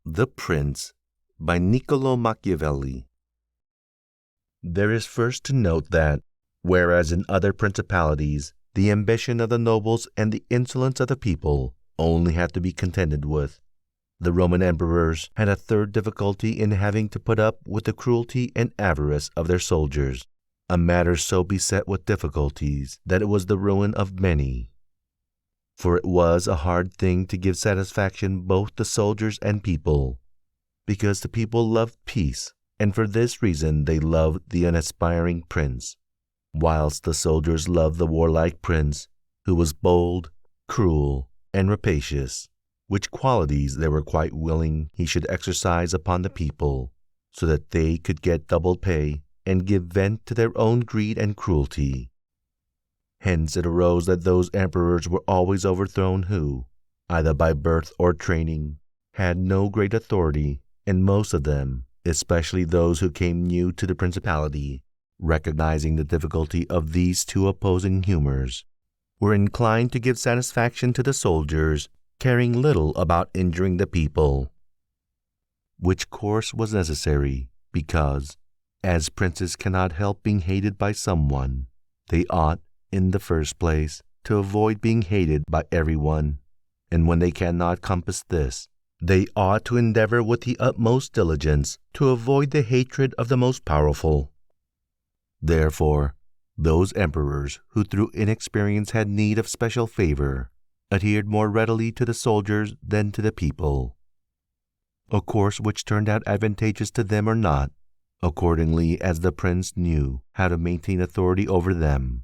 The Prince by Niccolo Machiavelli. There is first to note that, whereas in other principalities the ambition of the nobles and the insolence of the people only had to be contended with, the Roman emperors had a third difficulty in having to put up with the cruelty and avarice of their soldiers, a matter so beset with difficulties that it was the ruin of many. For it was a hard thing to give satisfaction both to soldiers and people, because the people loved peace, and for this reason they loved the unaspiring prince, whilst the soldiers loved the warlike prince, who was bold, cruel, and rapacious, which qualities they were quite willing he should exercise upon the people, so that they could get double pay and give vent to their own greed and cruelty. Hence it arose that those emperors were always overthrown who, either by birth or training, had no great authority, and most of them, especially those who came new to the principality, recognizing the difficulty of these two opposing humors, were inclined to give satisfaction to the soldiers, caring little about injuring the people. Which course was necessary, because, as princes cannot help being hated by someone, they ought, in the first place, to avoid being hated by everyone, and when they cannot compass this, they ought to endeavor with the utmost diligence to avoid the hatred of the most powerful. Therefore, those emperors who through inexperience had need of special favor adhered more readily to the soldiers than to the people, a course which turned out advantageous to them or not, accordingly as the prince knew how to maintain authority over them.